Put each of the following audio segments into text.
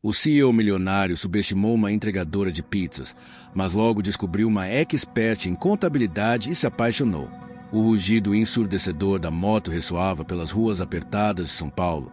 O CEO milionário subestimou uma entregadora de pizzas, mas logo descobriu uma expert em contabilidade e se apaixonou. O rugido ensurdecedor da moto ressoava pelas ruas apertadas de São Paulo,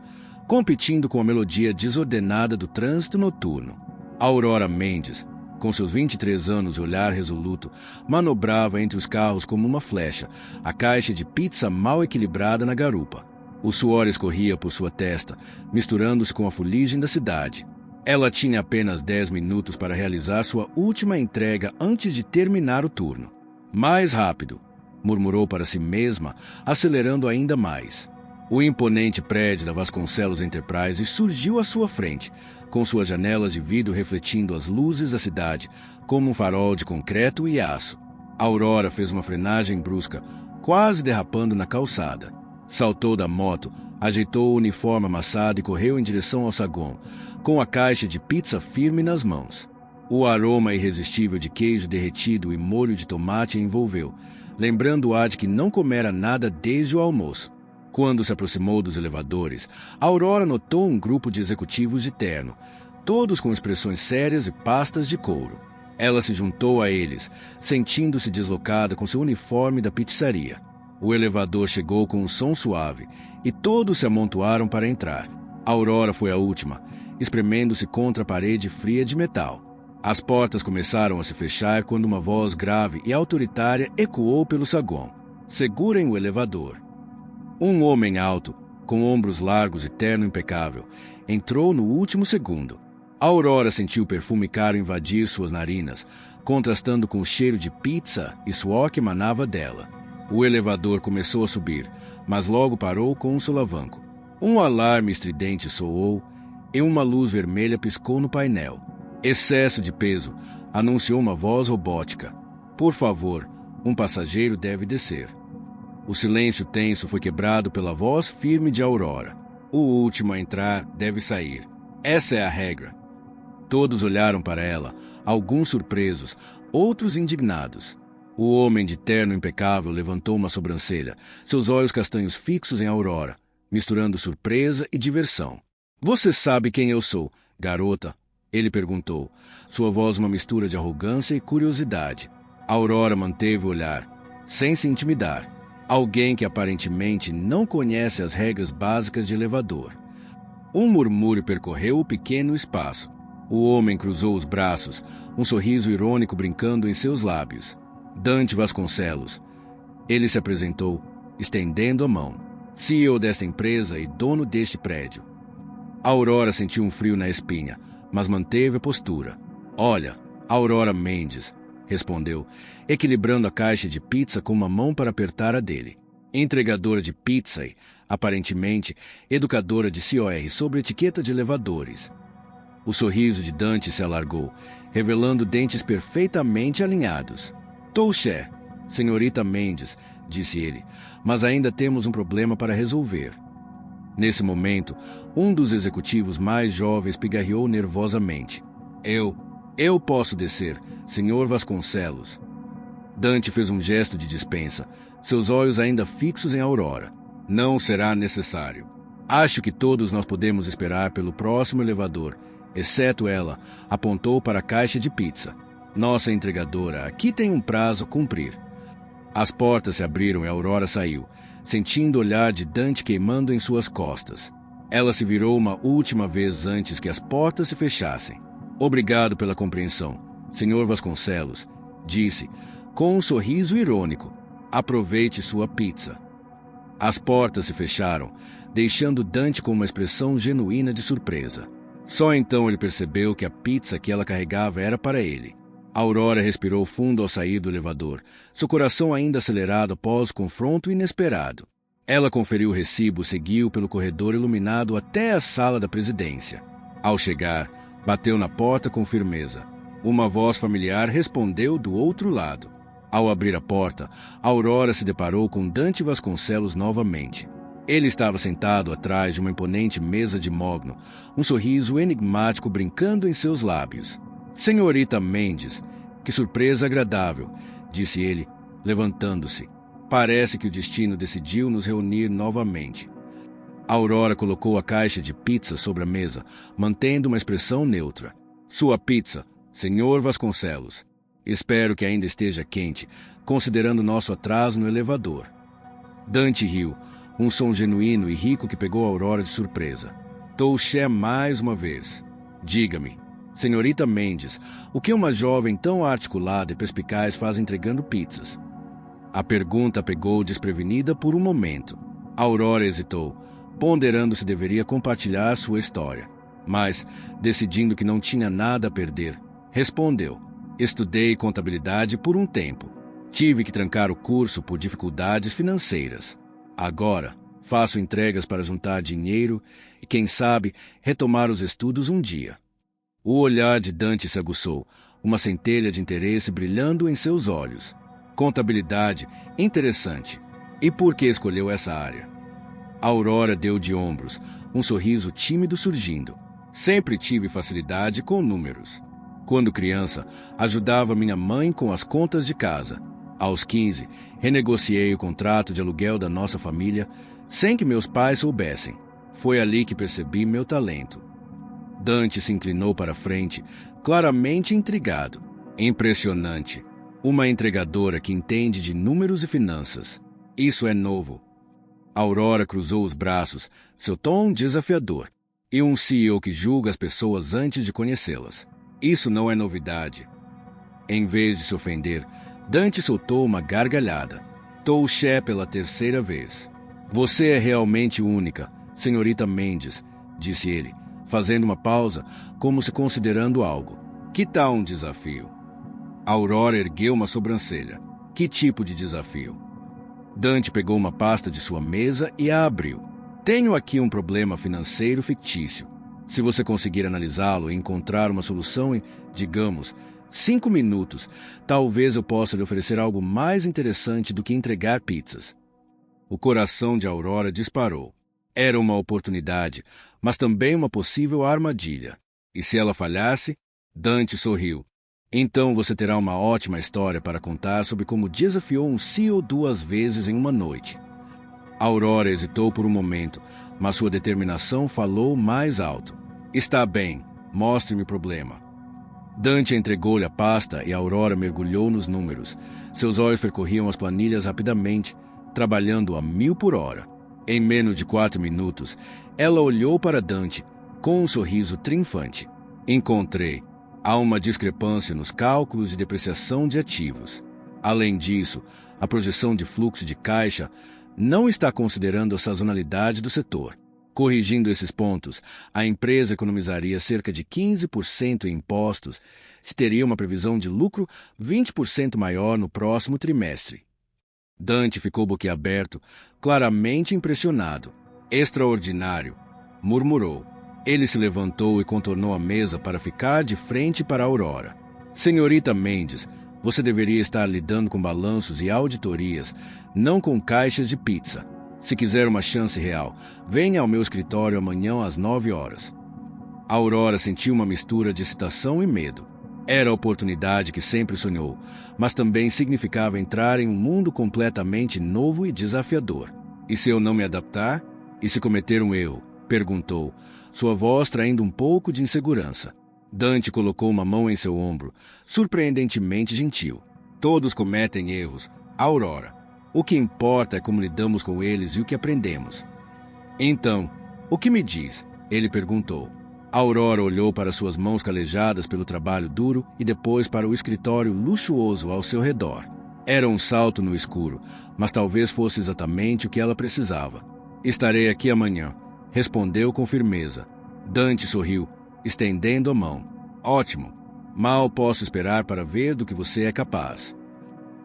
competindo com a melodia desordenada do trânsito noturno. Aurora Mendes, com seus 23 anos e olhar resoluto, manobrava entre os carros como uma flecha, a caixa de pizza mal equilibrada na garupa. O suor escorria por sua testa, misturando-se com a fuligem da cidade. Ela tinha apenas 10 minutos para realizar sua última entrega antes de terminar o turno. Mais rápido, murmurou para si mesma, acelerando ainda mais. O imponente prédio da Vasconcelos Enterprises surgiu à sua frente, com suas janelas de vidro refletindo as luzes da cidade, como um farol de concreto e aço. Aurora fez uma frenagem brusca, quase derrapando na calçada. Saltou da moto, ajeitou o uniforme amassado e correu em direção ao saguão, com a caixa de pizza firme nas mãos. O aroma irresistível de queijo derretido e molho de tomate a envolveu, lembrando-a de que não comera nada desde o almoço. Quando se aproximou dos elevadores, Aurora notou um grupo de executivos de terno, todos com expressões sérias e pastas de couro. Ela se juntou a eles, sentindo-se deslocada com seu uniforme da pizzaria. O elevador chegou com um som suave, e todos se amontoaram para entrar. Aurora foi a última, espremendo-se contra a parede fria de metal. As portas começaram a se fechar quando uma voz grave e autoritária ecoou pelo saguão. "Segurem o elevador." Um homem alto, com ombros largos e terno impecável, entrou no último segundo. Aurora sentiu o perfume caro invadir suas narinas, contrastando com o cheiro de pizza e suor que emanava dela. O elevador começou a subir, mas logo parou com um solavanco. Um alarme estridente soou e uma luz vermelha piscou no painel. "Excesso de peso", anunciou uma voz robótica. "Por favor, um passageiro deve descer." O silêncio tenso foi quebrado pela voz firme de Aurora. "O último a entrar deve sair. Essa é a regra." Todos olharam para ela, alguns surpresos, outros indignados. O homem de terno impecável levantou uma sobrancelha, seus olhos castanhos fixos em Aurora, misturando surpresa e diversão. "Você sabe quem eu sou, garota?" ele perguntou, sua voz uma mistura de arrogância e curiosidade. Aurora manteve o olhar, sem se intimidar. Alguém que aparentemente não conhece as regras básicas de elevador. Um murmúrio percorreu o pequeno espaço. O homem cruzou os braços, um sorriso irônico brincando em seus lábios. "Dante Vasconcelos." Ele se apresentou, estendendo a mão. "CEO desta empresa e dono deste prédio." Aurora sentiu um frio na espinha, mas manteve a postura. "Olha, Aurora Mendes," respondeu, equilibrando a caixa de pizza com uma mão para apertar a dele. Entregadora de pizza e, aparentemente, educadora de COR sobre etiqueta de elevadores. O sorriso de Dante se alargou, revelando dentes perfeitamente alinhados. "Touché, senhorita Mendes," disse ele, "mas ainda temos um problema para resolver." Nesse momento, um dos executivos mais jovens pigarreou nervosamente. Eu posso descer, senhor Vasconcelos." Dante fez um gesto de dispensa, seus olhos ainda fixos em Aurora. "Não será necessário. Acho que todos nós podemos esperar pelo próximo elevador, exceto ela", apontou para a caixa de pizza. "Nossa entregadora aqui tem um prazo a cumprir." As portas se abriram e Aurora saiu, sentindo o olhar de Dante queimando em suas costas. Ela se virou uma última vez antes que as portas se fechassem. "Obrigado pela compreensão, senhor Vasconcelos", disse, com um sorriso irônico. "Aproveite sua pizza." As portas se fecharam, deixando Dante com uma expressão genuína de surpresa. Só então ele percebeu que a pizza que ela carregava era para ele. Aurora respirou fundo ao sair do elevador, seu coração ainda acelerado após o confronto inesperado. Ela conferiu o recibo e seguiu pelo corredor iluminado até a sala da presidência. Ao chegar, bateu na porta com firmeza. Uma voz familiar respondeu do outro lado. Ao abrir a porta, Aurora se deparou com Dante Vasconcelos novamente. Ele estava sentado atrás de uma imponente mesa de mogno, um sorriso enigmático brincando em seus lábios. "Senhorita Mendes, que surpresa agradável", disse ele, levantando-se. "Parece que o destino decidiu nos reunir novamente." Aurora colocou a caixa de pizza sobre a mesa, mantendo uma expressão neutra. Sua pizza, Senhor Vasconcelos. Espero que ainda esteja quente, considerando nosso atraso no elevador. Dante riu, um som genuíno e rico que pegou Aurora de surpresa. Touché mais uma vez. Diga-me, senhorita Mendes, o que uma jovem tão articulada e perspicaz faz entregando pizzas? A pergunta pegou desprevenida por um momento. Aurora hesitou, ponderando se deveria compartilhar sua história. Mas, decidindo que não tinha nada a perder, respondeu. Estudei contabilidade por um tempo. Tive que trancar o curso por dificuldades financeiras. Agora, faço entregas para juntar dinheiro e, quem sabe, retomar os estudos um dia. O olhar de Dante se aguçou, uma centelha de interesse brilhando em seus olhos. Contabilidade, interessante. E por que escolheu essa área? Aurora deu de ombros, um sorriso tímido surgindo. Sempre tive facilidade com números. Quando criança, ajudava minha mãe com as contas de casa. Aos 15, renegociei o contrato de aluguel da nossa família, sem que meus pais soubessem. Foi ali que percebi meu talento. Dante se inclinou para frente, claramente intrigado. Impressionante. Uma entregadora que entende de números e finanças. Isso é novo. Aurora cruzou os braços, seu tom desafiador. E um CEO que julga as pessoas antes de conhecê-las. Isso não é novidade. Em vez de se ofender, Dante soltou uma gargalhada. Touché pela terceira vez. Você é realmente única, senhorita Mendes, disse ele, fazendo uma pausa, como se considerando algo. Que tal um desafio? Aurora ergueu uma sobrancelha. Que tipo de desafio? Dante pegou uma pasta de sua mesa e a abriu. Tenho aqui um problema financeiro fictício. Se você conseguir analisá-lo e encontrar uma solução em, digamos, 5 minutos, talvez eu possa lhe oferecer algo mais interessante do que entregar pizzas. O coração de Aurora disparou. Era uma oportunidade, mas também uma possível armadilha. E se ela falhasse? Dante sorriu. Então você terá uma ótima história para contar sobre como desafiou um CEO 2 vezes em uma noite. Aurora hesitou por um momento, mas sua determinação falou mais alto. Está bem, mostre-me o problema. Dante entregou-lhe a pasta e Aurora mergulhou nos números. Seus olhos percorriam as planilhas rapidamente, trabalhando a 1000 por hora. Em menos de 4 minutos, ela olhou para Dante com um sorriso triunfante. Encontrei. Há uma discrepância nos cálculos de depreciação de ativos. Além disso, a projeção de fluxo de caixa não está considerando a sazonalidade do setor. Corrigindo esses pontos, a empresa economizaria cerca de 15% em impostos se teria uma previsão de lucro 20% maior no próximo trimestre. Dante ficou boquiaberto, claramente impressionado. Extraordinário, murmurou. Ele se levantou e contornou a mesa para ficar de frente para Aurora. Senhorita Mendes, você deveria estar lidando com balanços e auditorias, não com caixas de pizza. Se quiser uma chance real, venha ao meu escritório amanhã às 9 horas. Aurora sentiu uma mistura de excitação e medo. Era a oportunidade que sempre sonhou, mas também significava entrar em um mundo completamente novo e desafiador. E se eu não me adaptar? E se cometer um erro? Perguntou, sua voz traindo um pouco de insegurança. Dante colocou uma mão em seu ombro, surpreendentemente gentil. Todos cometem erros, Aurora. O que importa é como lidamos com eles e o que aprendemos. Então, o que me diz? Ele perguntou. Aurora olhou para suas mãos calejadas pelo trabalho duro e depois para o escritório luxuoso ao seu redor. Era um salto no escuro, mas talvez fosse exatamente o que ela precisava. Estarei aqui amanhã, respondeu com firmeza. Dante sorriu, estendendo a mão. Ótimo. Mal posso esperar para ver do que você é capaz.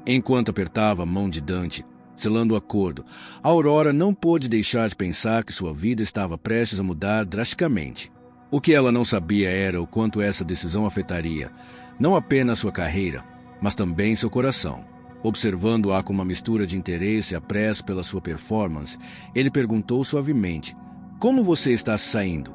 Enquanto apertava a mão de Dante, selando o acordo, Aurora não pôde deixar de pensar que sua vida estava prestes a mudar drasticamente. O que ela não sabia era o quanto essa decisão afetaria, não apenas sua carreira, mas também seu coração. Observando-a com uma mistura de interesse e apreço pela sua performance, ele perguntou suavemente, como você está se saindo?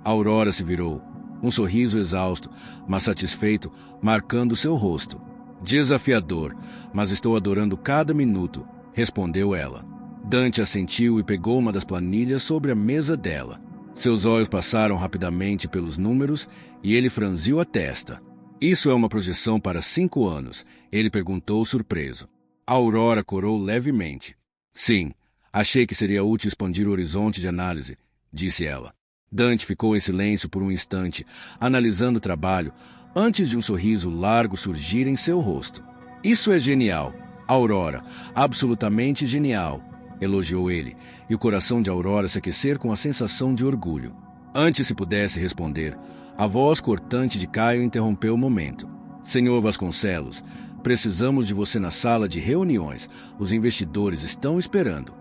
Aurora se virou, um sorriso exausto, mas satisfeito, marcando seu rosto. Desafiador, mas estou adorando cada minuto, respondeu ela. Dante assentiu e pegou uma das planilhas sobre a mesa dela. Seus olhos passaram rapidamente pelos números e ele franziu a testa. Isso é uma projeção para 5 anos, ele perguntou surpreso. A Aurora corou levemente. Sim, achei que seria útil expandir o horizonte de análise, disse ela. Dante ficou em silêncio por um instante, analisando o trabalho, antes de um sorriso largo surgir em seu rosto. Isso é genial, Aurora, absolutamente genial, elogiou ele, e o coração de Aurora se aquecer com a sensação de orgulho. Antes se pudesse responder, a voz cortante de Caio interrompeu o momento. Senhor Vasconcelos, precisamos de você na sala de reuniões. Os investidores estão esperando.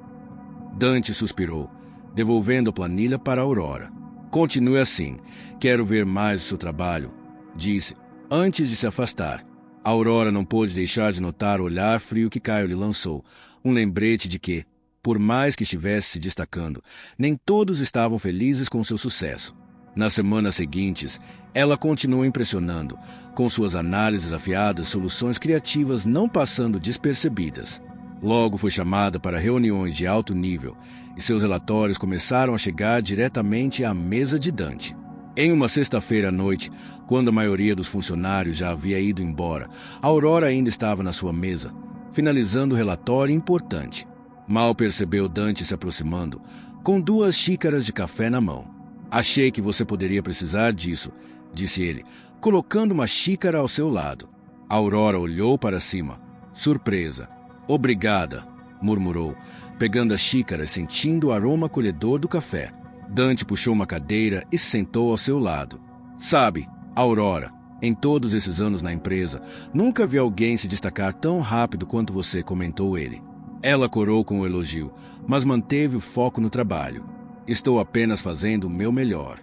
Dante suspirou, devolvendo a planilha para Aurora. Continue assim. Quero ver mais o seu trabalho, disse, antes de se afastar. A Aurora não pôde deixar de notar o olhar frio que Caio lhe lançou, um lembrete de que, por mais que estivesse se destacando, nem todos estavam felizes com seu sucesso. Nas semanas seguintes, ela continuou impressionando, com suas análises afiadas, soluções criativas não passando despercebidas. Logo foi chamada para reuniões de alto nível, e seus relatórios começaram a chegar diretamente à mesa de Dante. Em uma sexta-feira à noite, quando a maioria dos funcionários já havia ido embora, a Aurora ainda estava na sua mesa, finalizando o relatório importante. Mal percebeu Dante se aproximando, com 2 xícaras de café na mão. Achei que você poderia precisar disso, disse ele, colocando uma xícara ao seu lado. A Aurora olhou para cima, surpresa. Obrigada, murmurou, pegando a xícara e sentindo o aroma acolhedor do café. Dante puxou uma cadeira e se sentou ao seu lado. Sabe, Aurora, em todos esses anos na empresa, nunca vi alguém se destacar tão rápido quanto você, comentou ele. Ela corou com o elogio, mas manteve o foco no trabalho. Estou apenas fazendo o meu melhor.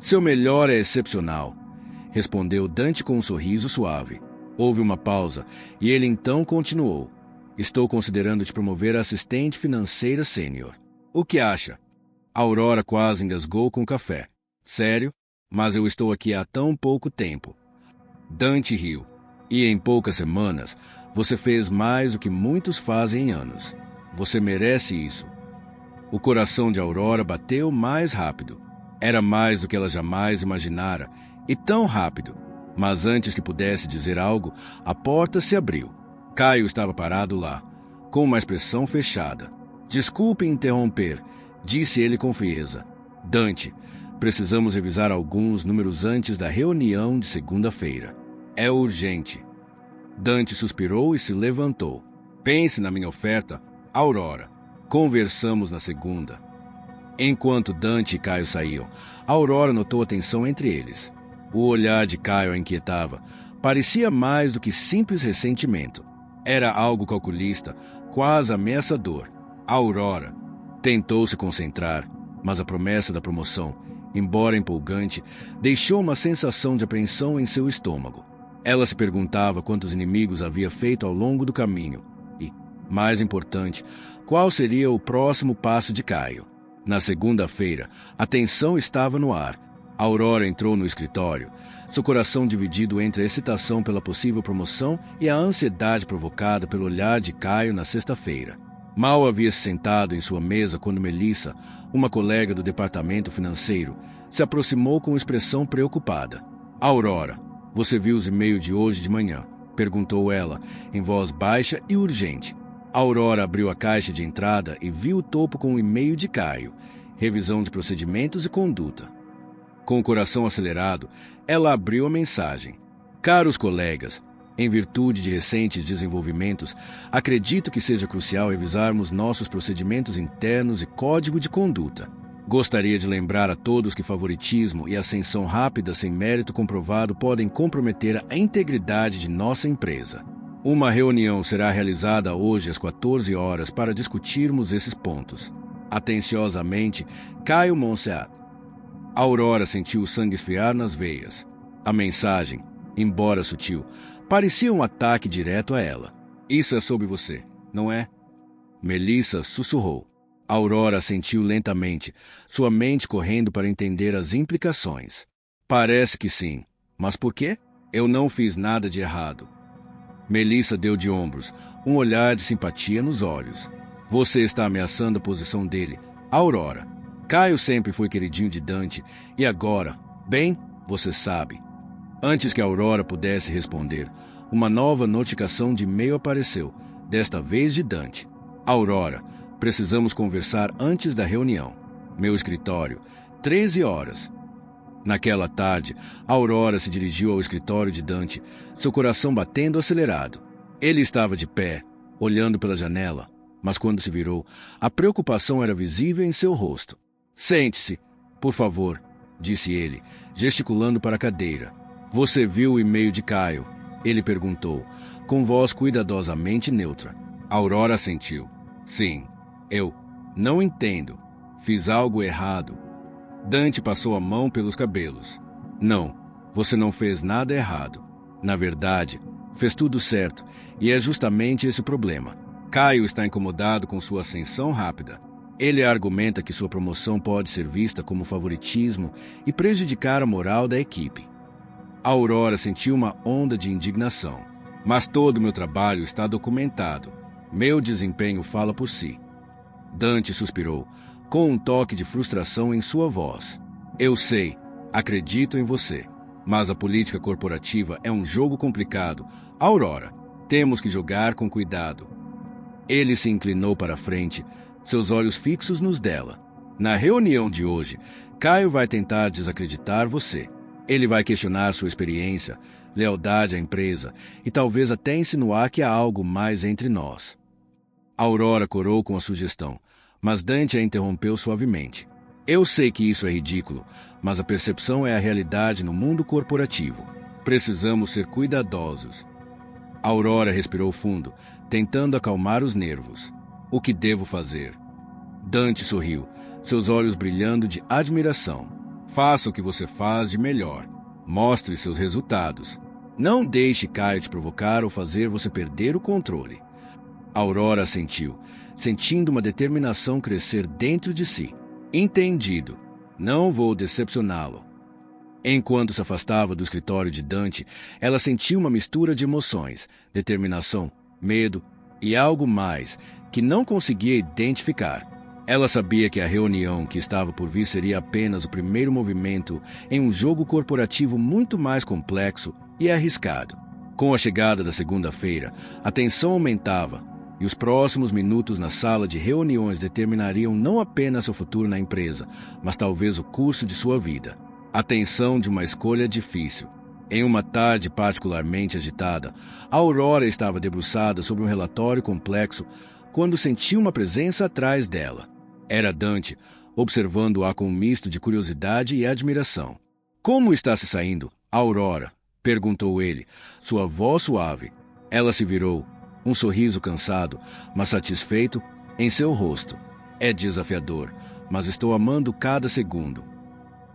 Seu melhor é excepcional, respondeu Dante com um sorriso suave. Houve uma pausa e ele então continuou. Estou considerando te promover a assistente financeira sênior. O que acha? A Aurora quase engasgou com o café. Sério? Mas eu estou aqui há tão pouco tempo. Dante riu. E em poucas semanas, você fez mais do que muitos fazem em anos. Você merece isso. O coração de Aurora bateu mais rápido. Era mais do que ela jamais imaginara, e tão rápido. Mas antes que pudesse dizer algo, a porta se abriu. Caio estava parado lá, com uma expressão fechada. Desculpe interromper, disse ele com frieza. Dante, precisamos revisar alguns números antes da reunião de segunda-feira. É urgente. Dante suspirou e se levantou. Pense na minha oferta, Aurora. Conversamos na segunda. Enquanto Dante e Caio saíam, a Aurora notou a tensão entre eles. O olhar de Caio a inquietava. Parecia mais do que simples ressentimento. Era algo calculista, quase ameaçador. A Aurora tentou se concentrar, mas a promessa da promoção, embora empolgante, deixou uma sensação de apreensão em seu estômago. Ela se perguntava quantos inimigos havia feito ao longo do caminho e, mais importante, qual seria o próximo passo de Caio. Na segunda-feira, a tensão estava no ar. A Aurora entrou no escritório, seu coração dividido entre a excitação pela possível promoção e a ansiedade provocada pelo olhar de Caio na sexta-feira. Mal havia se sentado em sua mesa quando Melissa, uma colega do departamento financeiro, se aproximou com expressão preocupada. Aurora, você viu os e-mails de hoje de manhã? Perguntou ela, em voz baixa e urgente. A Aurora abriu a caixa de entrada e viu o topo com o e-mail de Caio, revisão de procedimentos e conduta. Com o coração acelerado, ela abriu a mensagem. Caros colegas, em virtude de recentes desenvolvimentos, acredito que seja crucial revisarmos nossos procedimentos internos e código de conduta. Gostaria de lembrar a todos que favoritismo e ascensão rápida sem mérito comprovado podem comprometer a integridade de nossa empresa. Uma reunião será realizada hoje às 14 horas para discutirmos esses pontos. Atenciosamente, Caio Monserrat. A Aurora sentiu o sangue esfriar nas veias. A mensagem, embora sutil, parecia um ataque direto a ela. Isso é sobre você, não é? Melissa sussurrou. A Aurora assentiu lentamente, sua mente correndo para entender as implicações. Parece que sim. Mas por quê? Eu não fiz nada de errado. Melissa deu de ombros, um olhar de simpatia nos olhos. Você está ameaçando a posição dele, Aurora. Caio sempre foi queridinho de Dante, e agora, bem, você sabe. Antes que Aurora pudesse responder, uma nova notificação de e-mail apareceu, desta vez de Dante. Aurora, precisamos conversar antes da reunião. Meu escritório, 13 horas. Naquela tarde, Aurora se dirigiu ao escritório de Dante, seu coração batendo acelerado. Ele estava de pé, olhando pela janela, mas quando se virou, a preocupação era visível em seu rosto. Sente-se, por favor, disse ele, gesticulando para a cadeira. Você viu o e-mail de Caio? Ele perguntou, com voz cuidadosamente neutra. Aurora assentiu. Sim, eu não entendo. Fiz algo errado. Dante passou a mão pelos cabelos. Não, você não fez nada errado. Na verdade, fez tudo certo, e é justamente esse o problema. Caio está incomodado com sua ascensão rápida. Ele argumenta que sua promoção pode ser vista como favoritismo e prejudicar a moral da equipe. Aurora sentiu uma onda de indignação. Mas todo o meu trabalho está documentado. Meu desempenho fala por si. Dante suspirou, com um toque de frustração em sua voz. Eu sei, acredito em você. Mas a política corporativa é um jogo complicado. Aurora, temos que jogar com cuidado. Ele se inclinou para a frente, seus olhos fixos nos dela. Na reunião de hoje, Caio vai tentar desacreditar você. Ele vai questionar sua experiência, lealdade à empresa e talvez até insinuar que há algo mais entre nós. Aurora corou com a sugestão, mas Dante a interrompeu suavemente. Eu sei que isso é ridículo, mas a percepção é a realidade no mundo corporativo. Precisamos ser cuidadosos. Aurora respirou fundo, tentando acalmar os nervos. O que devo fazer? Dante sorriu, seus olhos brilhando de admiração. Faça o que você faz de melhor. Mostre seus resultados. Não deixe Caio te provocar ou fazer você perder o controle. Aurora assentiu, sentindo uma determinação crescer dentro de si. Entendido. Não vou decepcioná-lo. Enquanto se afastava do escritório de Dante, ela sentiu uma mistura de emoções, determinação, medo e algo mais que não conseguia identificar. Ela sabia que a reunião que estava por vir seria apenas o primeiro movimento em um jogo corporativo muito mais complexo e arriscado. Com a chegada da segunda-feira, a tensão aumentava e os próximos minutos na sala de reuniões determinariam não apenas seu futuro na empresa, mas talvez o curso de sua vida. A tensão de uma escolha difícil. Em uma tarde particularmente agitada, a Aurora estava debruçada sobre um relatório complexo quando sentiu uma presença atrás dela. Era Dante, observando-a com um misto de curiosidade e admiração. Como está se saindo, Aurora? Perguntou ele, sua voz suave. Ela se virou, um sorriso cansado, mas satisfeito, em seu rosto. É desafiador, mas estou amando cada segundo.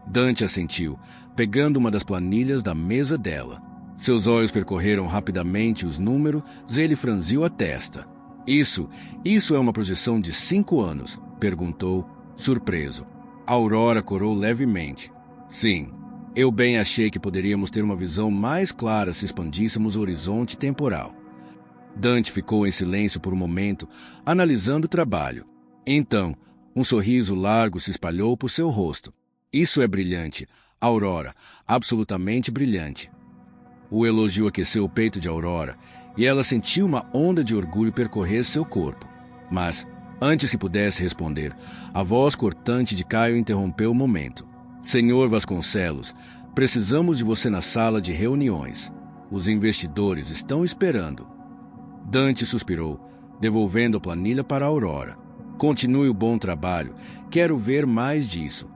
Dante assentiu, pegando uma das planilhas da mesa dela. Seus olhos percorreram rapidamente os números e ele franziu a testa. Isso é uma projeção de 5 anos? Perguntou, surpreso. Aurora corou levemente. Sim, eu bem achei que poderíamos ter uma visão mais clara se expandíssemos o horizonte temporal. Dante ficou em silêncio por um momento, analisando o trabalho. Então, um sorriso largo se espalhou por seu rosto. Isso é brilhante, Aurora, absolutamente brilhante. O elogio aqueceu o peito de Aurora, e ela sentiu uma onda de orgulho percorrer seu corpo. Mas, antes que pudesse responder, a voz cortante de Caio interrompeu o momento. Senhor Vasconcelos, precisamos de você na sala de reuniões. Os investidores estão esperando. Dante suspirou, devolvendo a planilha para a Aurora. Continue o bom trabalho. Quero ver mais disso.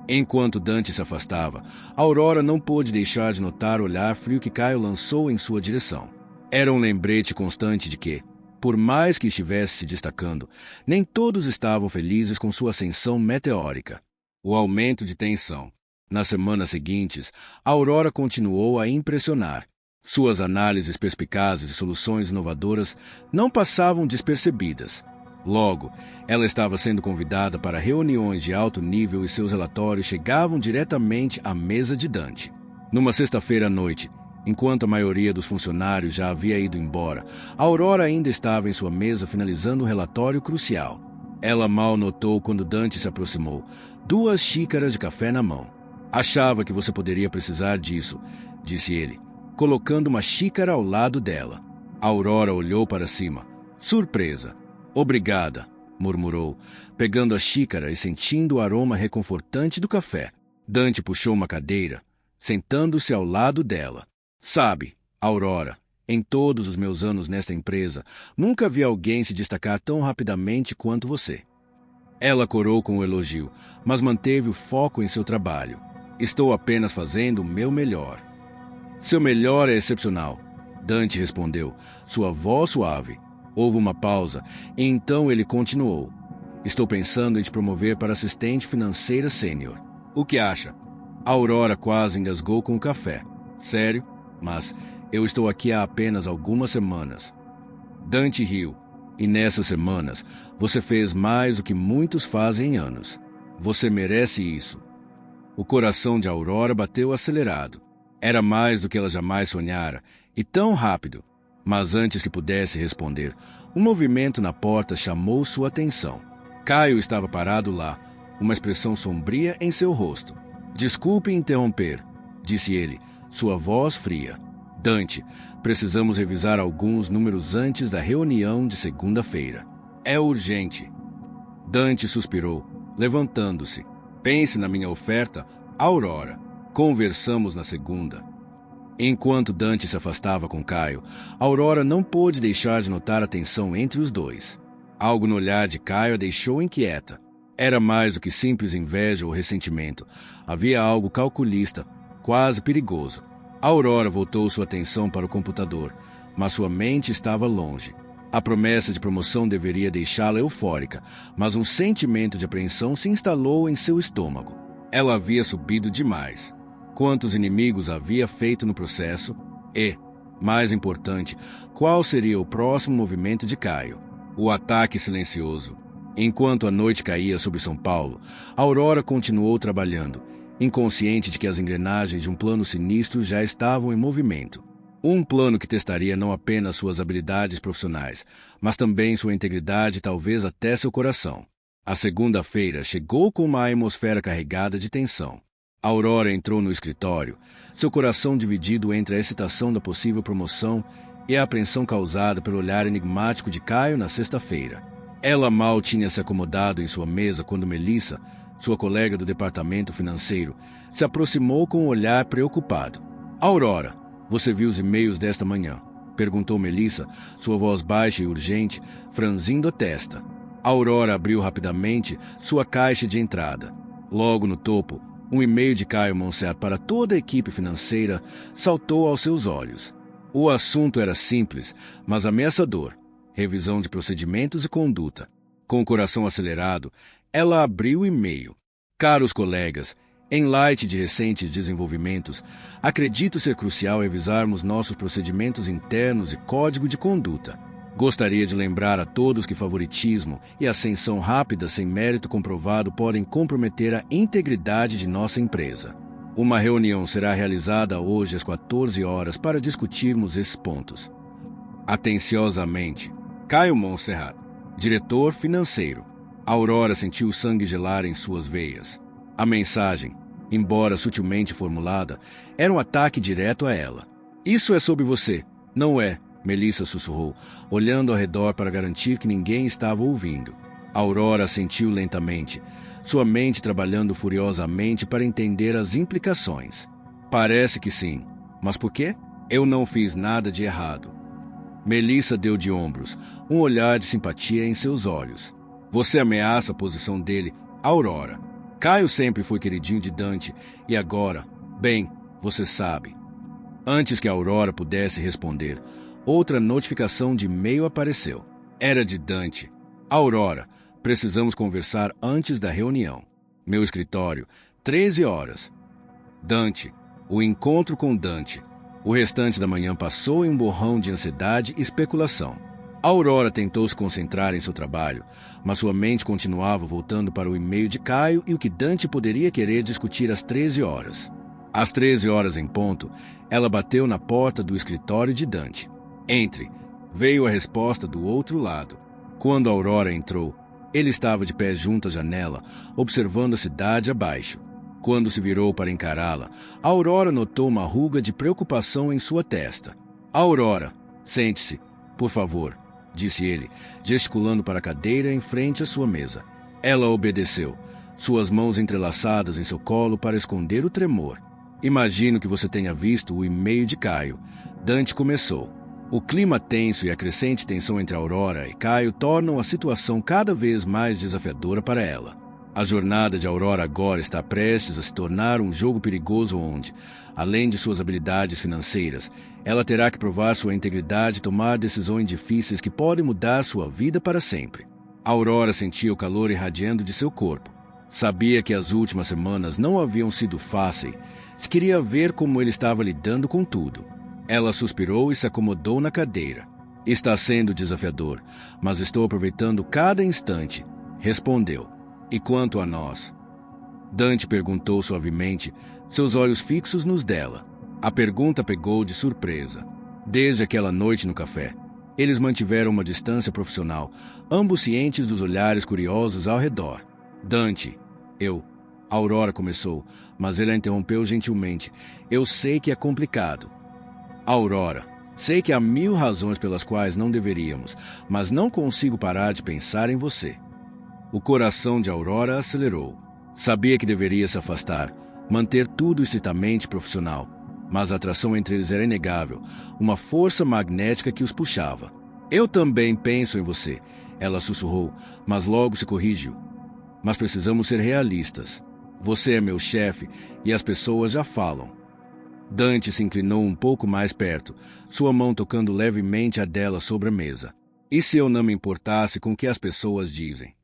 Enquanto Dante se afastava, Aurora não pôde deixar de notar o olhar frio que Caio lançou em sua direção. Era um lembrete constante de que, por mais que estivesse se destacando, nem todos estavam felizes com sua ascensão meteórica. O aumento de tensão. Nas semanas seguintes, a Aurora continuou a impressionar. Suas análises perspicazes e soluções inovadoras não passavam despercebidas. Logo, ela estava sendo convidada para reuniões de alto nível e seus relatórios chegavam diretamente à mesa de Dante. Numa sexta-feira à noite, Enquanto a maioria dos funcionários já havia ido embora, Aurora ainda estava em sua mesa finalizando um relatório crucial. Ela mal notou quando Dante se aproximou, 2 xícaras de café na mão. Achava que você poderia precisar disso, disse ele, colocando uma xícara ao lado dela. Aurora olhou para cima, surpresa. Obrigada, murmurou, pegando a xícara e sentindo o aroma reconfortante do café. Dante puxou uma cadeira, sentando-se ao lado dela. Sabe, Aurora, em todos os meus anos nesta empresa, nunca vi alguém se destacar tão rapidamente quanto você. Ela corou com o elogio, mas manteve o foco em seu trabalho. Estou apenas fazendo o meu melhor. Seu melhor é excepcional, Dante respondeu, sua voz suave. Houve uma pausa, e então ele continuou. Estou pensando em te promover para assistente financeira sênior. O que acha? A Aurora quase engasgou com o café. Sério? Mas eu estou aqui há apenas algumas semanas. Dante riu. E nessas semanas, você fez mais do que muitos fazem em anos. Você merece isso. O coração de Aurora bateu acelerado. Era mais do que ela jamais sonhara, e tão rápido. Mas antes que pudesse responder, um movimento na porta chamou sua atenção. Caio estava parado lá, uma expressão sombria em seu rosto. Desculpe interromper, disse ele, sua voz fria. Dante, precisamos revisar alguns números antes da reunião de segunda-feira. É urgente. Dante suspirou, levantando-se. Pense na minha oferta, Aurora. Conversamos na segunda. Enquanto Dante se afastava com Caio, Aurora não pôde deixar de notar a tensão entre os dois. Algo no olhar de Caio a deixou inquieta. Era mais do que simples inveja ou ressentimento. Havia algo calculista, quase perigoso. Aurora voltou sua atenção para o computador, mas sua mente estava longe. A promessa de promoção deveria deixá-la eufórica, mas um sentimento de apreensão se instalou em seu estômago. Ela havia subido demais. Quantos inimigos havia feito no processo? E, mais importante, qual seria o próximo movimento de Caio? O ataque silencioso. Enquanto a noite caía sobre São Paulo, Aurora continuou trabalhando, inconsciente de que as engrenagens de um plano sinistro já estavam em movimento. Um plano que testaria não apenas suas habilidades profissionais, mas também sua integridade e talvez até seu coração. A segunda-feira chegou com uma atmosfera carregada de tensão. Aurora entrou no escritório, seu coração dividido entre a excitação da possível promoção e a apreensão causada pelo olhar enigmático de Caio na sexta-feira. Ela mal tinha se acomodado em sua mesa quando Melissa, sua colega do departamento financeiro, se aproximou com um olhar preocupado. Aurora, você viu os e-mails desta manhã? Perguntou Melissa, sua voz baixa e urgente, franzindo a testa. Aurora abriu rapidamente sua caixa de entrada. Logo no topo, um e-mail de Caio Monserrat para toda a equipe financeira saltou aos seus olhos. O assunto era simples, mas ameaçador. Revisão de procedimentos e conduta. Com o coração acelerado, ela abriu o e-mail. Caros colegas, em light de recentes desenvolvimentos, acredito ser crucial revisarmos nossos procedimentos internos e código de conduta. Gostaria de lembrar a todos que favoritismo e ascensão rápida sem mérito comprovado podem comprometer a integridade de nossa empresa. Uma reunião será realizada hoje às 14 horas para discutirmos esses pontos. Atenciosamente, Caio Monserrat, diretor financeiro. Aurora sentiu o sangue gelar em suas veias. A mensagem, embora sutilmente formulada, era um ataque direto a ela. Isso é sobre você, não é? Melissa sussurrou, olhando ao redor para garantir que ninguém estava ouvindo. Aurora assentiu lentamente, sua mente trabalhando furiosamente para entender as implicações. Parece que sim. Mas por quê? Eu não fiz nada de errado. Melissa deu de ombros, um olhar de simpatia em seus olhos. Você ameaça a posição dele, Aurora. Caio sempre foi queridinho de Dante, e agora, bem, você sabe. Antes que a Aurora pudesse responder, outra notificação de e-mail apareceu. Era de Dante. Aurora, precisamos conversar antes da reunião. Meu escritório, 13 horas. Dante, o encontro com Dante. O restante da manhã passou em um borrão de ansiedade e especulação. Aurora tentou se concentrar em seu trabalho, mas sua mente continuava voltando para o e-mail de Caio e o que Dante poderia querer discutir às 13 horas. Às 13 horas em ponto, ela bateu na porta do escritório de Dante. Entre, veio a resposta do outro lado. Quando Aurora entrou, ele estava de pé junto à janela, observando a cidade abaixo. Quando se virou para encará-la, Aurora notou uma ruga de preocupação em sua testa. Aurora, sente-se, por favor, disse ele, gesticulando para a cadeira em frente à sua mesa. Ela obedeceu, suas mãos entrelaçadas em seu colo para esconder o tremor. Imagino que você tenha visto o e-mail de Caio. Dante começou. O clima tenso e a crescente tensão entre Aurora e Caio tornam a situação cada vez mais desafiadora para ela. A jornada de Aurora agora está prestes a se tornar um jogo perigoso onde, além de suas habilidades financeiras, ela terá que provar sua integridade e tomar decisões difíceis que podem mudar sua vida para sempre. Aurora sentia o calor irradiando de seu corpo. Sabia que as últimas semanas não haviam sido fáceis. Queria ver como ele estava lidando com tudo. Ela suspirou e se acomodou na cadeira. Está sendo desafiador, mas estou aproveitando cada instante, respondeu. E quanto a nós? Dante perguntou suavemente, seus olhos fixos nos dela. A pergunta pegou de surpresa. Desde aquela noite no café, eles mantiveram uma distância profissional, ambos cientes dos olhares curiosos ao redor. Dante, Aurora começou, mas ele a interrompeu gentilmente. Eu sei que é complicado. Aurora, sei que há 1000 razões pelas quais não deveríamos, mas não consigo parar de pensar em você. O coração de Aurora acelerou. Sabia que deveria se afastar, manter tudo estritamente profissional, mas a atração entre eles era inegável, uma força magnética que os puxava. Eu também penso em você, ela sussurrou, mas logo se corrigiu. Mas precisamos ser realistas. Você é meu chefe e as pessoas já falam. Dante se inclinou um pouco mais perto, sua mão tocando levemente a dela sobre a mesa. E se eu não me importasse com o que as pessoas dizem?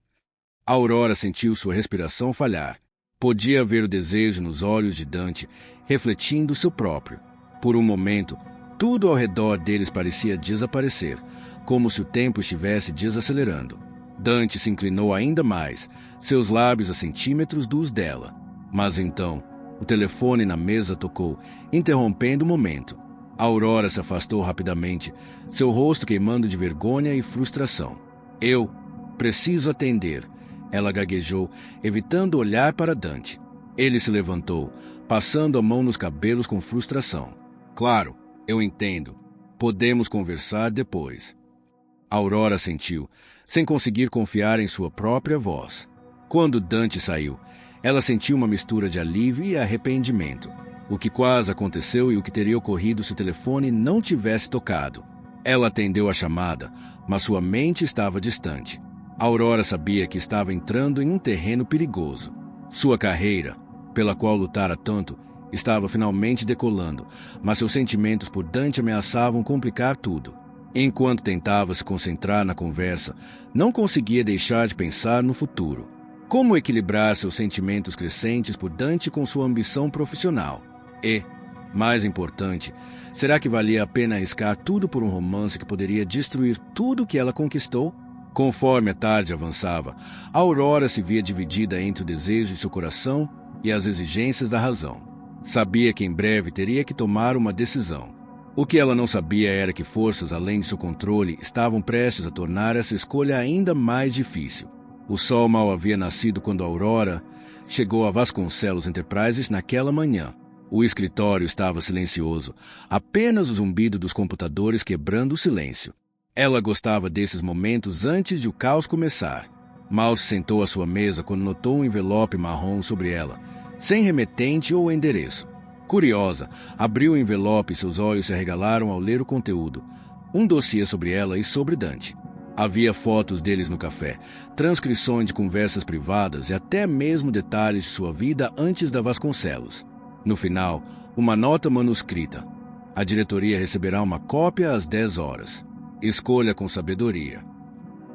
Aurora sentiu sua respiração falhar. Podia ver o desejo nos olhos de Dante, refletindo o seu próprio. Por um momento, tudo ao redor deles parecia desaparecer, como se o tempo estivesse desacelerando. Dante se inclinou ainda mais, seus lábios a centímetros dos dela. Mas então, o telefone na mesa tocou, interrompendo o momento. Aurora se afastou rapidamente, seu rosto queimando de vergonha e frustração. Eu preciso atender, ela gaguejou, evitando olhar para Dante. Ele se levantou, passando a mão nos cabelos com frustração. Claro, eu entendo. Podemos conversar depois. Aurora sentiu, sem conseguir confiar em sua própria voz. Quando Dante saiu, ela sentiu uma mistura de alívio e arrependimento. O que quase aconteceu e o que teria ocorrido se o telefone não tivesse tocado. Ela atendeu a chamada, mas sua mente estava distante. Aurora sabia que estava entrando em um terreno perigoso. Sua carreira, pela qual lutara tanto, estava finalmente decolando, mas seus sentimentos por Dante ameaçavam complicar tudo. Enquanto tentava se concentrar na conversa, não conseguia deixar de pensar no futuro. Como equilibrar seus sentimentos crescentes por Dante com sua ambição profissional? E, mais importante, será que valia a pena arriscar tudo por um romance que poderia destruir tudo que ela conquistou? Conforme a tarde avançava, a Aurora se via dividida entre o desejo de seu coração e as exigências da razão. Sabia que em breve teria que tomar uma decisão. O que ela não sabia era que forças além de seu controle estavam prestes a tornar essa escolha ainda mais difícil. O sol mal havia nascido quando a Aurora chegou a Vasconcelos Enterprises naquela manhã. O escritório estava silencioso, apenas o zumbido dos computadores quebrando o silêncio. Ela gostava desses momentos antes de o caos começar. Mal se sentou à sua mesa quando notou um envelope marrom sobre ela, sem remetente ou endereço. Curiosa, abriu o envelope e seus olhos se arregalaram ao ler o conteúdo. Um dossiê sobre ela e sobre Dante. Havia fotos deles no café, transcrições de conversas privadas e até mesmo detalhes de sua vida antes da Vasconcelos. No final, uma nota manuscrita. A diretoria receberá uma cópia às 10 horas. Escolha com sabedoria.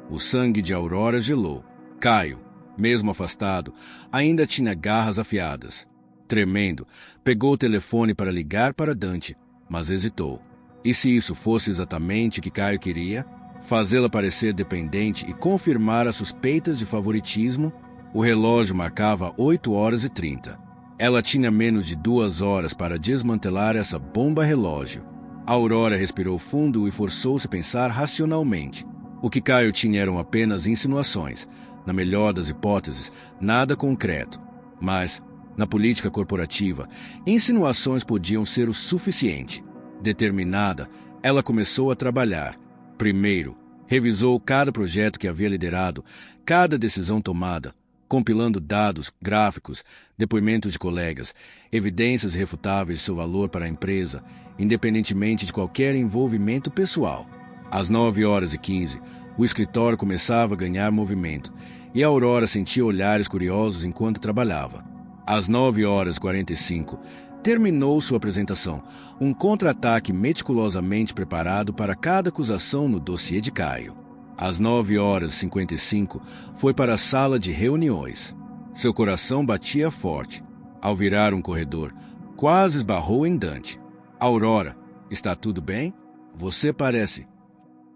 O sangue de Aurora gelou. Caio, mesmo afastado, ainda tinha garras afiadas. Tremendo, pegou o telefone para ligar para Dante, mas hesitou. E se isso fosse exatamente o que Caio queria? Fazê-la parecer dependente e confirmar as suspeitas de favoritismo? O relógio marcava 8h30. Ela tinha menos de 2 horas para desmantelar essa bomba relógio. Aurora respirou fundo e forçou-se a pensar racionalmente. O que Caio tinha eram apenas insinuações. Na melhor das hipóteses, nada concreto. Mas, na política corporativa, insinuações podiam ser o suficiente. Determinada, ela começou a trabalhar. Primeiro, revisou cada projeto que havia liderado, cada decisão tomada, compilando dados, gráficos, depoimentos de colegas, evidências irrefutáveis de seu valor para a empresa, independentemente de qualquer envolvimento pessoal. Às 9h15, o escritório começava a ganhar movimento, e a Aurora sentia olhares curiosos enquanto trabalhava. Às 9h45, terminou sua apresentação, um contra-ataque meticulosamente preparado para cada acusação no dossiê de Caio. Às 9h55, foi para a sala de reuniões. Seu coração batia forte. Ao virar um corredor, quase esbarrou em Dante. Aurora, está tudo bem? Você parece...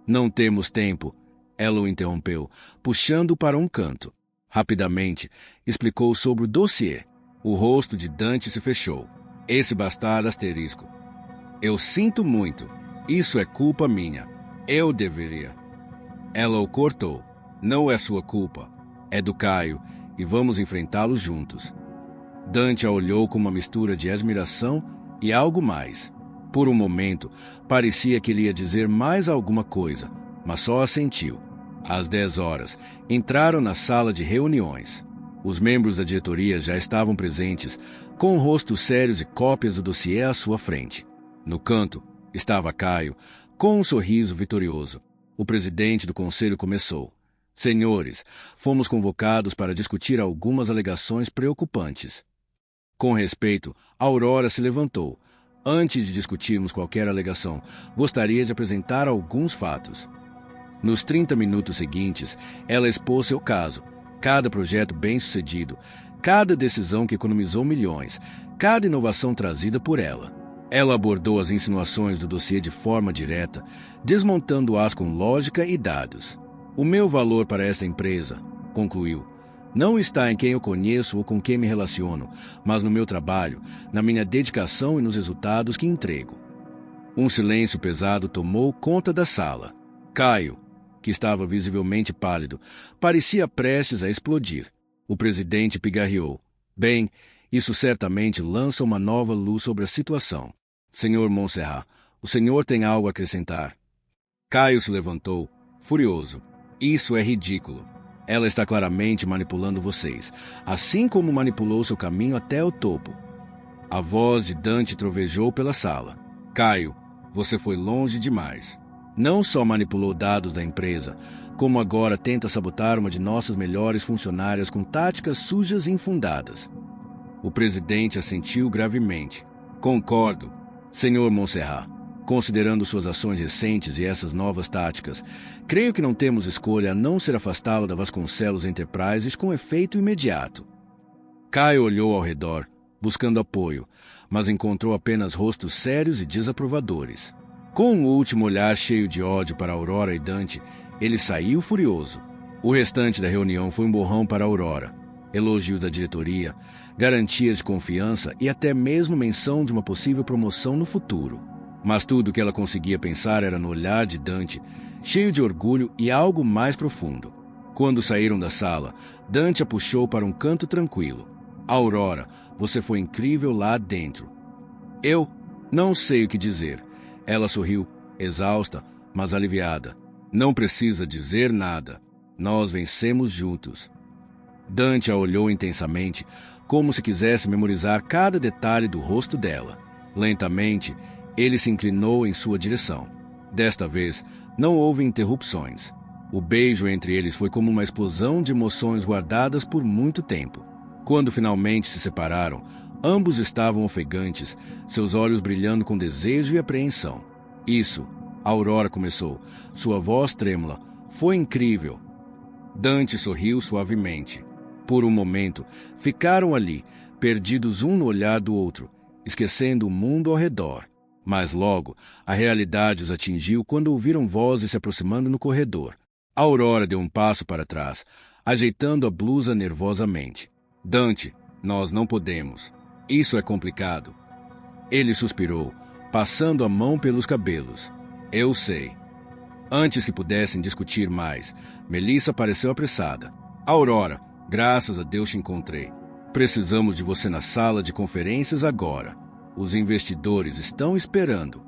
Não temos tempo, ela o interrompeu, puxando-o para um canto. Rapidamente, explicou sobre o dossiê. O rosto de Dante se fechou. Esse bastardo asterisco. Eu sinto muito. Isso é culpa minha. Eu deveria. Ela o cortou. Não é sua culpa. É do Caio, e vamos enfrentá-lo juntos. Dante a olhou com uma mistura de admiração e algo mais. Por um momento, parecia que ele ia dizer mais alguma coisa, mas só assentiu. Às 10h, entraram na sala de reuniões. Os membros da diretoria já estavam presentes, com rostos sérios e cópias do dossiê à sua frente. No canto, estava Caio, com um sorriso vitorioso. O presidente do conselho começou. Senhores, fomos convocados para discutir algumas alegações preocupantes. Com respeito, Aurora se levantou. Antes de discutirmos qualquer alegação, gostaria de apresentar alguns fatos. Nos 30 minutos seguintes, ela expôs seu caso, cada projeto bem-sucedido, cada decisão que economizou milhões, cada inovação trazida por ela. Ela abordou as insinuações do dossiê de forma direta, desmontando-as com lógica e dados. O meu valor para esta empresa, concluiu, não está em quem eu conheço ou com quem me relaciono, mas no meu trabalho, na minha dedicação e nos resultados que entrego. Um silêncio pesado tomou conta da sala. Caio, que estava visivelmente pálido, parecia prestes a explodir. O presidente pigarreou. Bem, isso certamente lança uma nova luz sobre a situação. Senhor Montserrat, o senhor tem algo a acrescentar? Caio se levantou, furioso. Isso é ridículo. Ela está claramente manipulando vocês, assim como manipulou seu caminho até o topo. A voz de Dante trovejou pela sala. Caio, você foi longe demais. Não só manipulou dados da empresa, como agora tenta sabotar uma de nossas melhores funcionárias com táticas sujas e infundadas. O presidente assentiu gravemente. Concordo, senhor Montserrat. Considerando suas ações recentes e essas novas táticas, creio que não temos escolha a não ser afastá-lo da Vasconcelos Enterprises com efeito imediato. Caio olhou ao redor, buscando apoio, mas encontrou apenas rostos sérios e desaprovadores. Com um último olhar cheio de ódio para Aurora e Dante, ele saiu furioso. O restante da reunião foi um borrão para Aurora. Elogios da diretoria, garantias de confiança e até mesmo menção de uma possível promoção no futuro. Mas tudo o que ela conseguia pensar era no olhar de Dante, cheio de orgulho e algo mais profundo. Quando saíram da sala, Dante a puxou para um canto tranquilo. Aurora, você foi incrível lá dentro. Eu não sei o que dizer. Ela sorriu, exausta, mas aliviada. Não precisa dizer nada. Nós vencemos juntos. Dante a olhou intensamente, como se quisesse memorizar cada detalhe do rosto dela. Lentamente, ele se inclinou em sua direção. Desta vez, não houve interrupções. O beijo entre eles foi como uma explosão de emoções guardadas por muito tempo. Quando finalmente se separaram, ambos estavam ofegantes, seus olhos brilhando com desejo e apreensão. Isso, Aurora começou, sua voz trêmula, foi incrível. Dante sorriu suavemente. Por um momento, ficaram ali, perdidos um no olhar do outro, esquecendo o mundo ao redor. Mas logo, a realidade os atingiu quando ouviram vozes se aproximando no corredor. Aurora deu um passo para trás, ajeitando a blusa nervosamente. Dante, nós não podemos. Isso é complicado. Ele suspirou, passando a mão pelos cabelos. Eu sei. Antes que pudessem discutir mais, Melissa pareceu apressada. Aurora, graças a Deus te encontrei. Precisamos de você na sala de conferências agora. Os investidores estão esperando.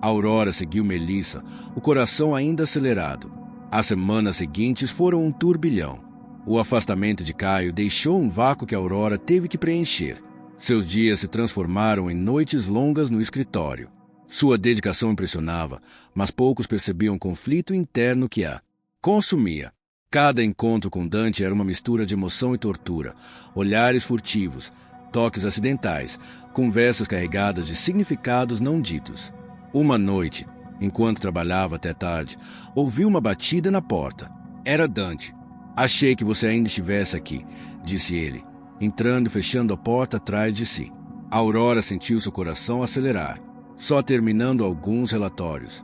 Aurora seguiu Melissa, o coração ainda acelerado. As semanas seguintes foram um turbilhão. O afastamento de Caio deixou um vácuo que Aurora teve que preencher. Seus dias se transformaram em noites longas no escritório. Sua dedicação impressionava, mas poucos percebiam o conflito interno que a consumia. Cada encontro com Dante era uma mistura de emoção e tortura, olhares furtivos, toques acidentais, conversas carregadas de significados não ditos. Uma noite, enquanto trabalhava até tarde, ouvi uma batida na porta. Era Dante. Achei que você ainda estivesse aqui, disse ele, entrando e fechando a porta atrás de si. Aurora sentiu seu coração acelerar, só terminando alguns relatórios.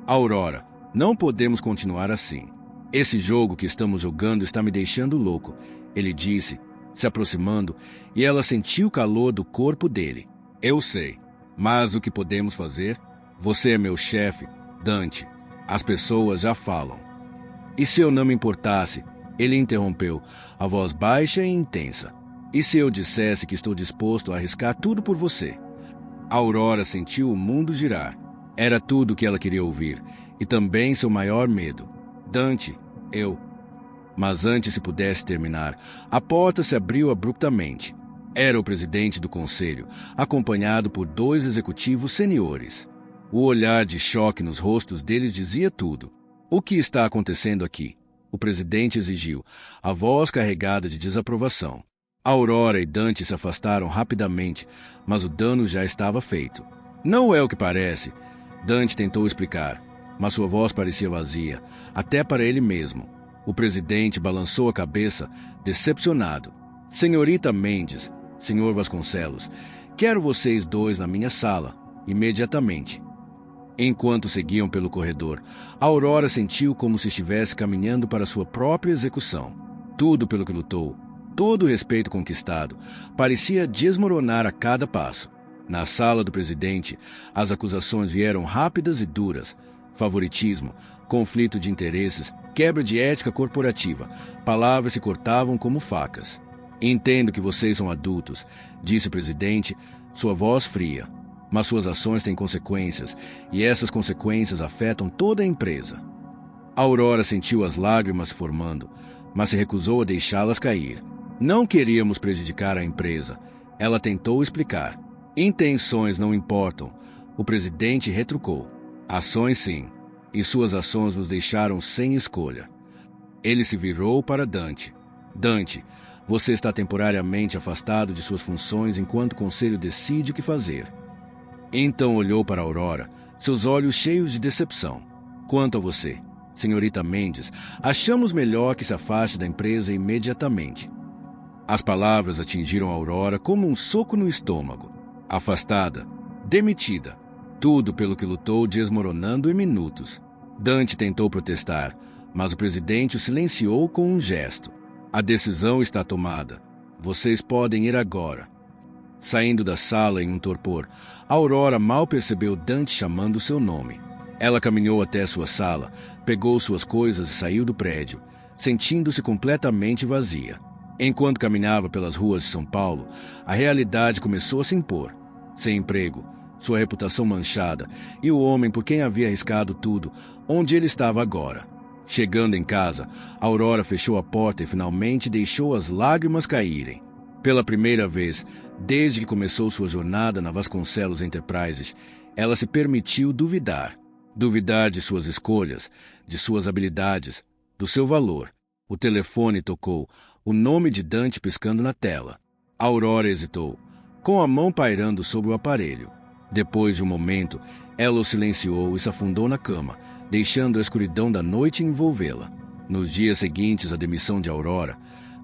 Aurora, não podemos continuar assim. Esse jogo que estamos jogando está me deixando louco, ele disse, se aproximando, e ela sentiu o calor do corpo dele. Eu sei, mas o que podemos fazer? Você é meu chefe, Dante. As pessoas já falam. E se eu não me importasse? Ele interrompeu, a voz baixa e intensa. E se eu dissesse que estou disposto a arriscar tudo por você? Aurora sentiu o mundo girar. Era tudo o que ela queria ouvir, e também seu maior medo. Dante, eu... Mas antes se pudesse terminar, a porta se abriu abruptamente. Era o presidente do conselho, acompanhado por 2 executivos seniores. O olhar de choque nos rostos deles dizia tudo. O que está acontecendo aqui? O presidente exigiu, a voz carregada de desaprovação. Aurora e Dante se afastaram rapidamente, mas o dano já estava feito. Não é o que parece, Dante tentou explicar, mas sua voz parecia vazia, até para ele mesmo. O presidente balançou a cabeça, decepcionado. Senhorita Mendes, senhor Vasconcelos, quero vocês 2 na minha sala, imediatamente. Enquanto seguiam pelo corredor, Aurora sentiu como se estivesse caminhando para sua própria execução. Tudo pelo que lutou, todo o respeito conquistado, parecia desmoronar a cada passo. Na sala do presidente, as acusações vieram rápidas e duras. Favoritismo, conflito de interesses, quebra de ética corporativa. Palavras se cortavam como facas. Entendo que vocês são adultos, disse o presidente, sua voz fria. Mas suas ações têm consequências, e essas consequências afetam toda a empresa. Aurora sentiu as lágrimas se formando, mas se recusou a deixá-las cair. Não queríamos prejudicar a empresa. Ela tentou explicar. Intenções não importam. O presidente retrucou. Ações sim, e suas ações nos deixaram sem escolha. Ele se virou para Dante. Dante, você está temporariamente afastado de suas funções enquanto o conselho decide o que fazer. Então olhou para Aurora, seus olhos cheios de decepção. Quanto a você, senhorita Mendes, achamos melhor que se afaste da empresa imediatamente. As palavras atingiram Aurora como um soco no estômago. Afastada, demitida, tudo pelo que lutou desmoronando em minutos. Dante tentou protestar, mas o presidente o silenciou com um gesto. A decisão está tomada. Vocês podem ir agora. Saindo da sala em um torpor, Aurora mal percebeu Dante chamando seu nome. Ela caminhou até sua sala, pegou suas coisas e saiu do prédio, sentindo-se completamente vazia. Enquanto caminhava pelas ruas de São Paulo, a realidade começou a se impor. Sem emprego, sua reputação manchada e o homem por quem havia arriscado tudo, onde ele estava agora. Chegando em casa, Aurora fechou a porta e finalmente deixou as lágrimas caírem. Pela primeira vez, desde que começou sua jornada na Vasconcelos Enterprises, ela se permitiu duvidar. Duvidar de suas escolhas, de suas habilidades, do seu valor. O telefone tocou, o nome de Dante piscando na tela. Aurora hesitou, com a mão pairando sobre o aparelho. Depois de um momento, ela o silenciou e se afundou na cama, deixando a escuridão da noite envolvê-la. Nos dias seguintes à demissão de Aurora,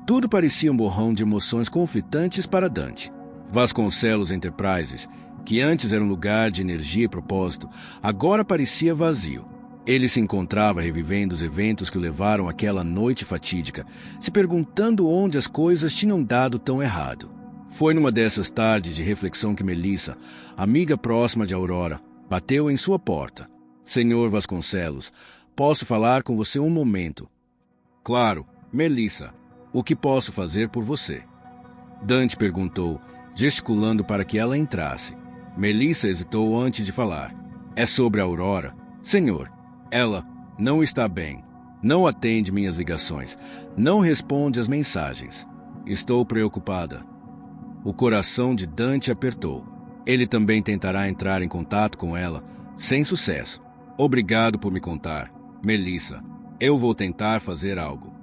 tudo parecia um borrão de emoções conflitantes para Dante. Vasconcelos Enterprises, que antes era um lugar de energia e propósito, agora parecia vazio. Ele se encontrava revivendo os eventos que o levaram àquela noite fatídica, se perguntando onde as coisas tinham dado tão errado. Foi numa dessas tardes de reflexão que Melissa, amiga próxima de Aurora, bateu em sua porta. Senhor Vasconcelos, posso falar com você um momento? Claro, Melissa. O que posso fazer por você? Dante perguntou, gesticulando para que ela entrasse. Melissa hesitou antes de falar. É sobre a Aurora. Senhor, ela não está bem. Não atende minhas ligações. Não responde às mensagens. Estou preocupada. O coração de Dante apertou. Ele também tentará entrar em contato com ela, sem sucesso. Obrigado por me contar, Melissa. Eu vou tentar fazer algo.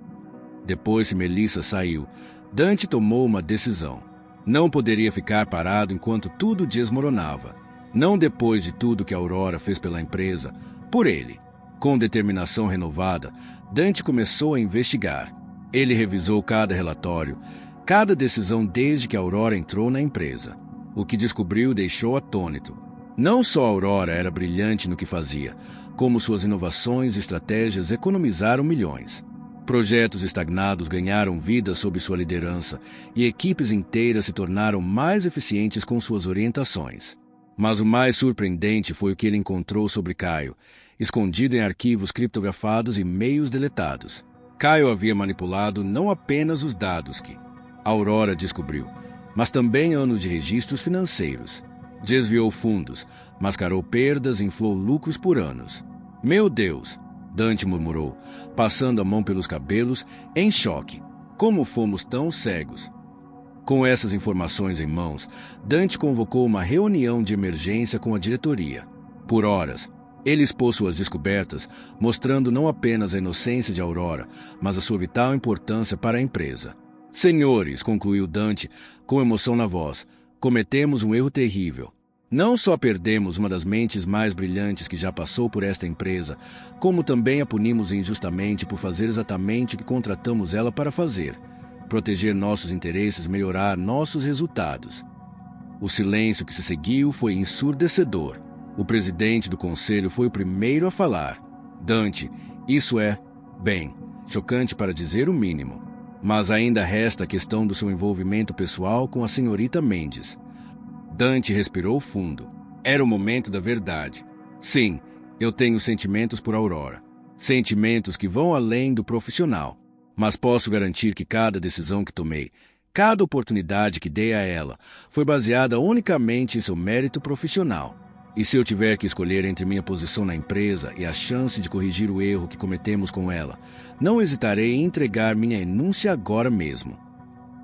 Depois que Melissa saiu, Dante tomou uma decisão. Não poderia ficar parado enquanto tudo desmoronava. Não depois de tudo que a Aurora fez pela empresa, por ele. Com determinação renovada, Dante começou a investigar. Ele revisou cada relatório, cada decisão desde que a Aurora entrou na empresa. O que descobriu deixou atônito. Não só a Aurora era brilhante no que fazia, como suas inovações e estratégias economizaram milhões. Projetos estagnados ganharam vida sob sua liderança e equipes inteiras se tornaram mais eficientes com suas orientações. Mas o mais surpreendente foi o que ele encontrou sobre Caio, escondido em arquivos criptografados e e-mails deletados. Caio havia manipulado não apenas os dados que a Aurora descobriu, mas também anos de registros financeiros. Desviou fundos, mascarou perdas e inflou lucros por anos. Meu Deus! Dante murmurou, passando a mão pelos cabelos, em choque. Como fomos tão cegos? Com essas informações em mãos, Dante convocou uma reunião de emergência com a diretoria. Por horas, ele expôs suas descobertas, mostrando não apenas a inocência de Aurora, mas a sua vital importância para a empresa. Senhores, concluiu Dante, com emoção na voz, cometemos um erro terrível. Não só perdemos uma das mentes mais brilhantes que já passou por esta empresa, como também a punimos injustamente por fazer exatamente o que contratamos ela para fazer: proteger nossos interesses, melhorar nossos resultados. O silêncio que se seguiu foi ensurdecedor. O presidente do conselho foi o primeiro a falar. Dante, isso é, bem, chocante para dizer o mínimo. Mas ainda resta a questão do seu envolvimento pessoal com a senhorita Mendes. Dante respirou fundo. Era o momento da verdade. Sim, eu tenho sentimentos por Aurora. Sentimentos que vão além do profissional. Mas posso garantir que cada decisão que tomei, cada oportunidade que dei a ela, foi baseada unicamente em seu mérito profissional. E se eu tiver que escolher entre minha posição na empresa e a chance de corrigir o erro que cometemos com ela, não hesitarei em entregar minha renúncia agora mesmo.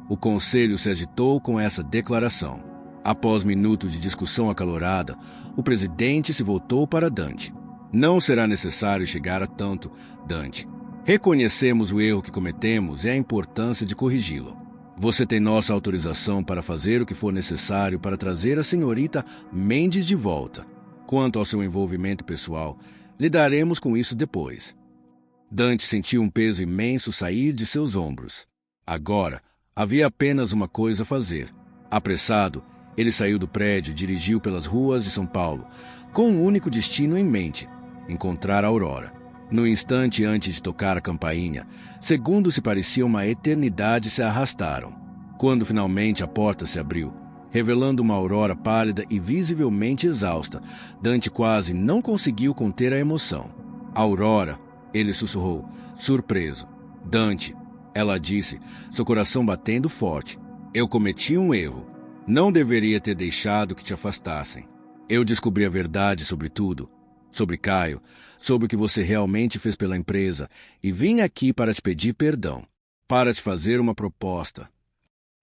O conselho se agitou com essa declaração. Após minutos de discussão acalorada, o presidente se voltou para Dante. Não será necessário chegar a tanto, Dante. Reconhecemos o erro que cometemos e a importância de corrigi-lo. Você tem nossa autorização para fazer o que for necessário para trazer a senhorita Mendes de volta. Quanto ao seu envolvimento pessoal, lidaremos com isso depois. Dante sentiu um peso imenso sair de seus ombros. Agora, havia apenas uma coisa a fazer. Apressado, ele saiu do prédio e dirigiu pelas ruas de São Paulo, com um único destino em mente: encontrar a Aurora. No instante antes de tocar a campainha, segundos se parecia uma eternidade se arrastaram. Quando finalmente a porta se abriu, revelando uma Aurora pálida e visivelmente exausta, Dante quase não conseguiu conter a emoção. Aurora, ele sussurrou, surpreso. Dante, ela disse, seu coração batendo forte. Eu cometi um erro. Não deveria ter deixado que te afastassem. Eu descobri a verdade sobre tudo. Sobre Caio, sobre o que você realmente fez pela empresa, e vim aqui para te pedir perdão, para te fazer uma proposta.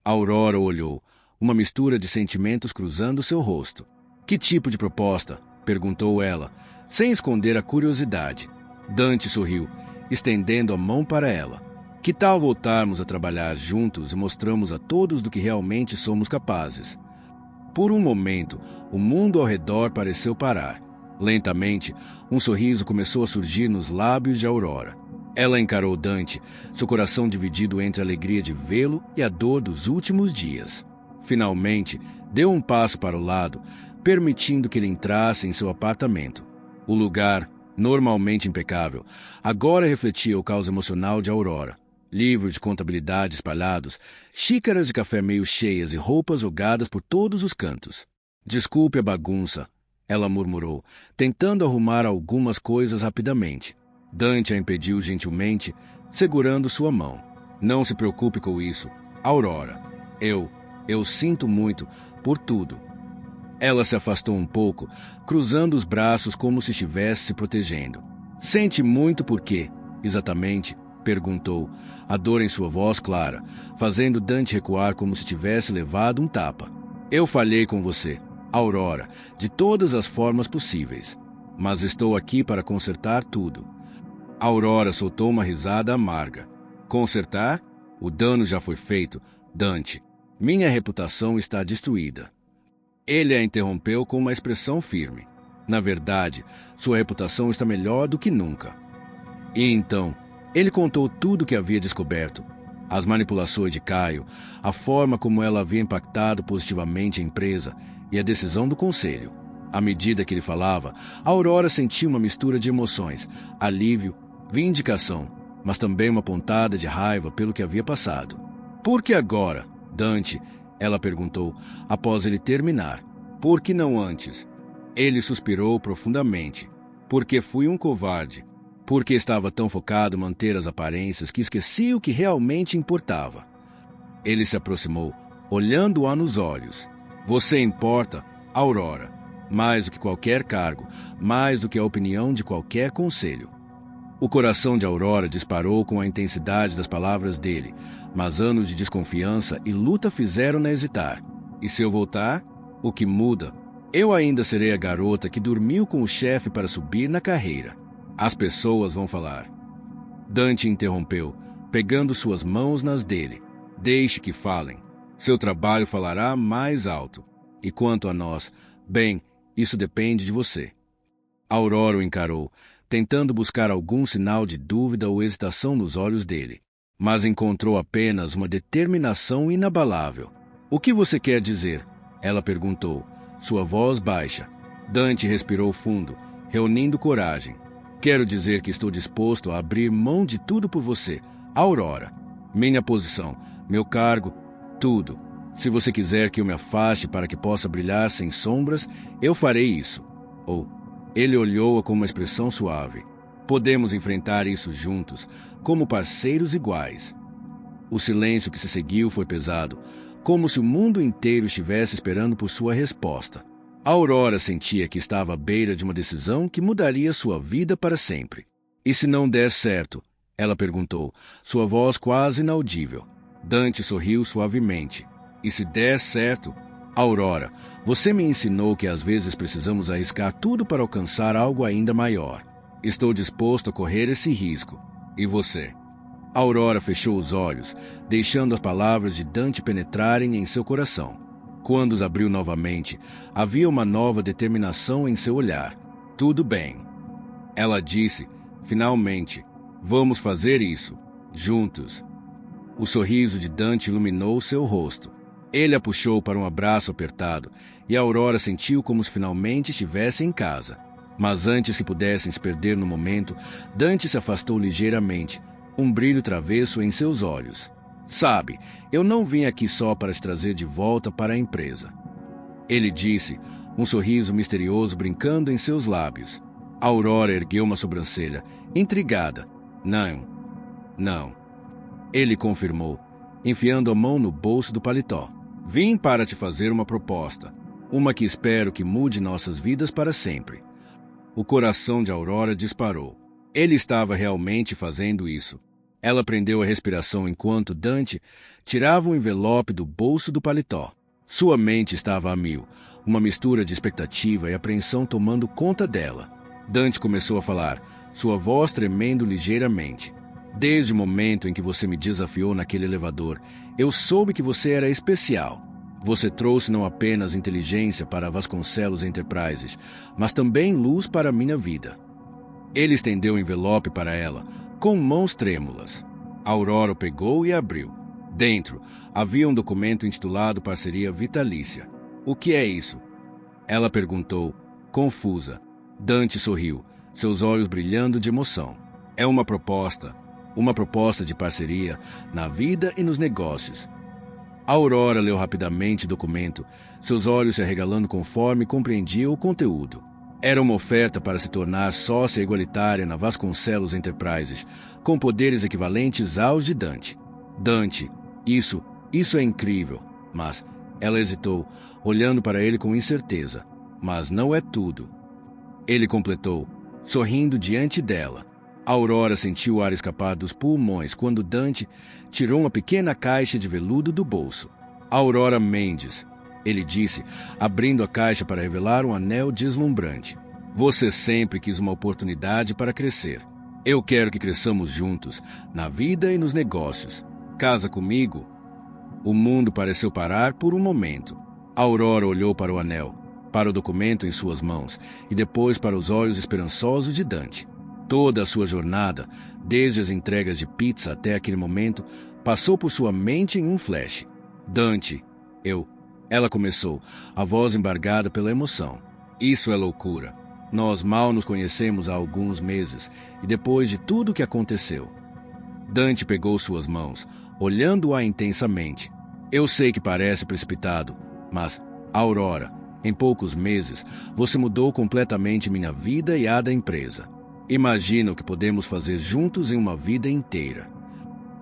Aurora olhou, uma mistura de sentimentos cruzando seu rosto. Que tipo de proposta? Perguntou ela, sem esconder a curiosidade. Dante sorriu, estendendo a mão para ela. Que tal voltarmos a trabalhar juntos e mostramos a todos do que realmente somos capazes? Por um momento, o mundo ao redor pareceu parar. Lentamente, um sorriso começou a surgir nos lábios de Aurora. Ela encarou Dante, seu coração dividido entre a alegria de vê-lo e a dor dos últimos dias. Finalmente, deu um passo para o lado, permitindo que ele entrasse em seu apartamento. O lugar, normalmente impecável, agora refletia o caos emocional de Aurora. livros de contabilidade espalhados, xícaras de café meio cheias e roupas jogadas por todos os cantos. Desculpe a bagunça, ela murmurou, tentando arrumar algumas coisas rapidamente. Dante a impediu gentilmente, segurando sua mão. Não se preocupe com isso, Aurora. Eu sinto muito por tudo. Ela se afastou um pouco, cruzando os braços como se estivesse se protegendo. Sente muito por quê, exatamente? Perguntou, a dor em sua voz clara, fazendo Dante recuar como se tivesse levado um tapa. Eu falhei com você, Aurora, de todas as formas possíveis. Mas estou aqui para consertar tudo. Aurora soltou uma risada amarga. Consertar? O dano já foi feito, Dante. Minha reputação está destruída. Ele a interrompeu com uma expressão firme. Na verdade, sua reputação está melhor do que nunca. E então, ele contou tudo o que havia descoberto. As manipulações de Caio, a forma como ela havia impactado positivamente a empresa e a decisão do conselho. À medida que ele falava, Aurora sentia uma mistura de emoções, alívio, vindicação, mas também uma pontada de raiva pelo que havia passado. Por que agora, Dante? Ela perguntou, após ele terminar. Por que não antes? Ele suspirou profundamente. Porque fui um covarde. Porque estava tão focado em manter as aparências que esqueci o que realmente importava. Ele se aproximou, olhando-a nos olhos. Você importa, Aurora, mais do que qualquer cargo, mais do que a opinião de qualquer conselho. O coração de Aurora disparou com a intensidade das palavras dele, mas anos de desconfiança e luta fizeram-na hesitar. E se eu voltar? O que muda? Eu ainda serei a garota que dormiu com o chefe para subir na carreira. As pessoas vão falar. Dante interrompeu, pegando suas mãos nas dele. Deixe que falem. Seu trabalho falará mais alto. E quanto a nós, bem, isso depende de você. Aurora o encarou, tentando buscar algum sinal de dúvida ou hesitação nos olhos dele, mas encontrou apenas uma determinação inabalável. O que você quer dizer? Ela perguntou, sua voz baixa. Dante respirou fundo, reunindo coragem. Quero dizer que estou disposto a abrir mão de tudo por você, Aurora. Minha posição, meu cargo, tudo. Se você quiser que eu me afaste para que possa brilhar sem sombras, eu farei isso. Ele olhou-a com uma expressão suave. Podemos enfrentar isso juntos, como parceiros iguais. O silêncio que se seguiu foi pesado, como se o mundo inteiro estivesse esperando por sua resposta. A Aurora sentia que estava à beira de uma decisão que mudaria sua vida para sempre. E se não der certo? Ela perguntou, sua voz quase inaudível. Dante sorriu suavemente. E se der certo? Aurora, você me ensinou que às vezes precisamos arriscar tudo para alcançar algo ainda maior. Estou disposto a correr esse risco. E você? Aurora fechou os olhos, deixando as palavras de Dante penetrarem em seu coração. Quando os abriu novamente, havia uma nova determinação em seu olhar. Tudo bem. Ela disse, finalmente, vamos fazer isso, juntos. O sorriso de Dante iluminou seu rosto. Ele a puxou para um abraço apertado, e a Aurora sentiu como se finalmente estivesse em casa. Mas antes que pudessem se perder no momento, Dante se afastou ligeiramente, um brilho travesso em seus olhos. Sabe, eu não vim aqui só para te trazer de volta para a empresa. Ele disse, um sorriso misterioso brincando em seus lábios. A Aurora ergueu uma sobrancelha, intrigada. Não. Ele confirmou, enfiando a mão no bolso do paletó. Vim para te fazer uma proposta, uma que espero que mude nossas vidas para sempre. O coração de Aurora disparou. Ele estava realmente fazendo isso. Ela prendeu a respiração enquanto Dante tirava um envelope do bolso do paletó. Sua mente estava a mil, uma mistura de expectativa e apreensão tomando conta dela. Dante começou a falar, sua voz tremendo ligeiramente. Desde o momento em que você me desafiou naquele elevador, eu soube que você era especial. Você trouxe não apenas inteligência para a Vasconcelos Enterprises, mas também luz para a minha vida. Ele estendeu o envelope para ela, com mãos trêmulas. A Aurora o pegou e abriu. Dentro, havia um documento intitulado Parceria Vitalícia. O que é isso? Ela perguntou, confusa. Dante sorriu, seus olhos brilhando de emoção. É uma proposta. Uma proposta de parceria na vida e nos negócios. Aurora leu rapidamente o documento, seus olhos se arregalando conforme compreendia o conteúdo. Era uma oferta para se tornar sócia igualitária na Vasconcelos Enterprises, com poderes equivalentes aos de Dante. Dante, isso é incrível, mas ela hesitou, olhando para ele com incerteza. Mas não é tudo. Ele completou, sorrindo diante dela. Aurora sentiu o ar escapar dos pulmões quando Dante tirou uma pequena caixa de veludo do bolso. Aurora Mendes, ele disse, abrindo a caixa para revelar um anel deslumbrante. Você sempre quis uma oportunidade para crescer. Eu quero que cresçamos juntos, na vida e nos negócios. Casa comigo? O mundo pareceu parar por um momento. Aurora olhou para o anel, para o documento em suas mãos e depois para os olhos esperançosos de Dante. Toda a sua jornada, desde as entregas de pizza até aquele momento, passou por sua mente em um flash. Dante, ela começou, a voz embargada pela emoção. Isso é loucura. Nós mal nos conhecemos há alguns meses, e depois de tudo o que aconteceu. Dante pegou suas mãos, olhando-a intensamente. Eu sei que parece precipitado, mas, Aurora, em poucos meses, você mudou completamente minha vida e a da empresa. Imagina o que podemos fazer juntos em uma vida inteira.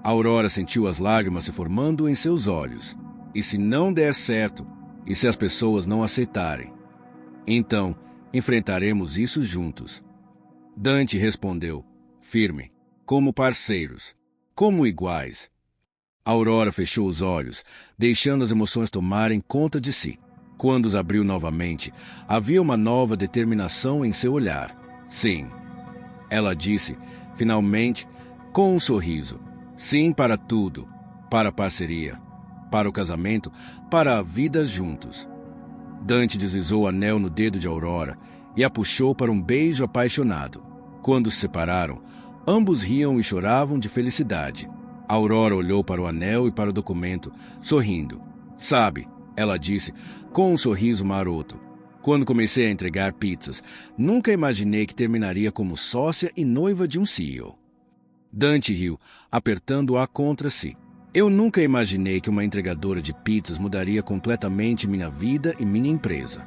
Aurora sentiu as lágrimas se formando em seus olhos. E se não der certo? E se as pessoas não aceitarem? Então, enfrentaremos isso juntos. Dante respondeu, firme, como parceiros, como iguais. Aurora fechou os olhos, deixando as emoções tomarem conta de si. Quando os abriu novamente, havia uma nova determinação em seu olhar. Sim. Ela disse, finalmente, com um sorriso. Sim para tudo. Para a parceria. Para o casamento. Para a vida juntos. Dante deslizou o anel no dedo de Aurora e a puxou para um beijo apaixonado. Quando se separaram, ambos riam e choravam de felicidade. Aurora olhou para o anel e para o documento, sorrindo. Sabe, ela disse, com um sorriso maroto. Quando comecei a entregar pizzas, nunca imaginei que terminaria como sócia e noiva de um CEO. Dante riu, apertando-a contra si. Eu nunca imaginei que uma entregadora de pizzas mudaria completamente minha vida e minha empresa.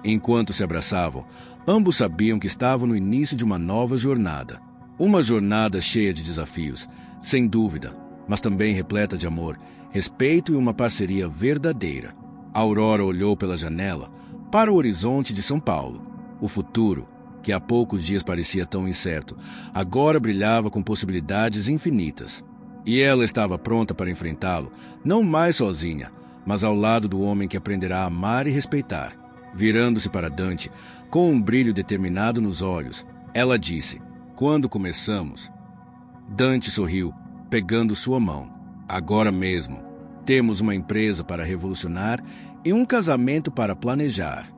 Enquanto se abraçavam, ambos sabiam que estavam no início de uma nova jornada. Uma jornada cheia de desafios, sem dúvida, mas também repleta de amor, respeito e uma parceria verdadeira. Aurora olhou pela janela, para o horizonte de São Paulo. O futuro, que há poucos dias parecia tão incerto, agora brilhava com possibilidades infinitas. E ela estava pronta para enfrentá-lo, não mais sozinha, mas ao lado do homem que aprenderá a amar e respeitar. Virando-se para Dante, com um brilho determinado nos olhos, ela disse, quando começamos? Dante sorriu, pegando sua mão. Agora mesmo. Temos uma empresa para revolucionar e um casamento para planejar.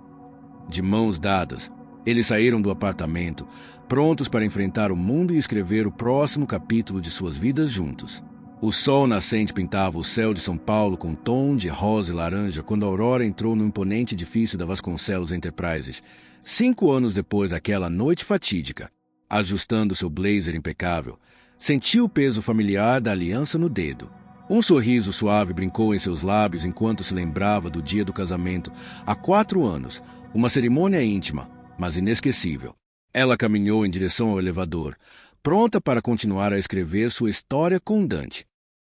De mãos dadas, eles saíram do apartamento, prontos para enfrentar o mundo e escrever o próximo capítulo de suas vidas juntos. O sol nascente pintava o céu de São Paulo com tom de rosa e laranja quando Aurora entrou no imponente edifício da Vasconcelos Enterprises, 5 anos depois daquela noite fatídica. Ajustando seu blazer impecável, sentiu o peso familiar da aliança no dedo. Um sorriso suave brincou em seus lábios enquanto se lembrava do dia do casamento, há 4 anos, uma cerimônia íntima, mas inesquecível. Ela caminhou em direção ao elevador, pronta para continuar a escrever sua história com Dante.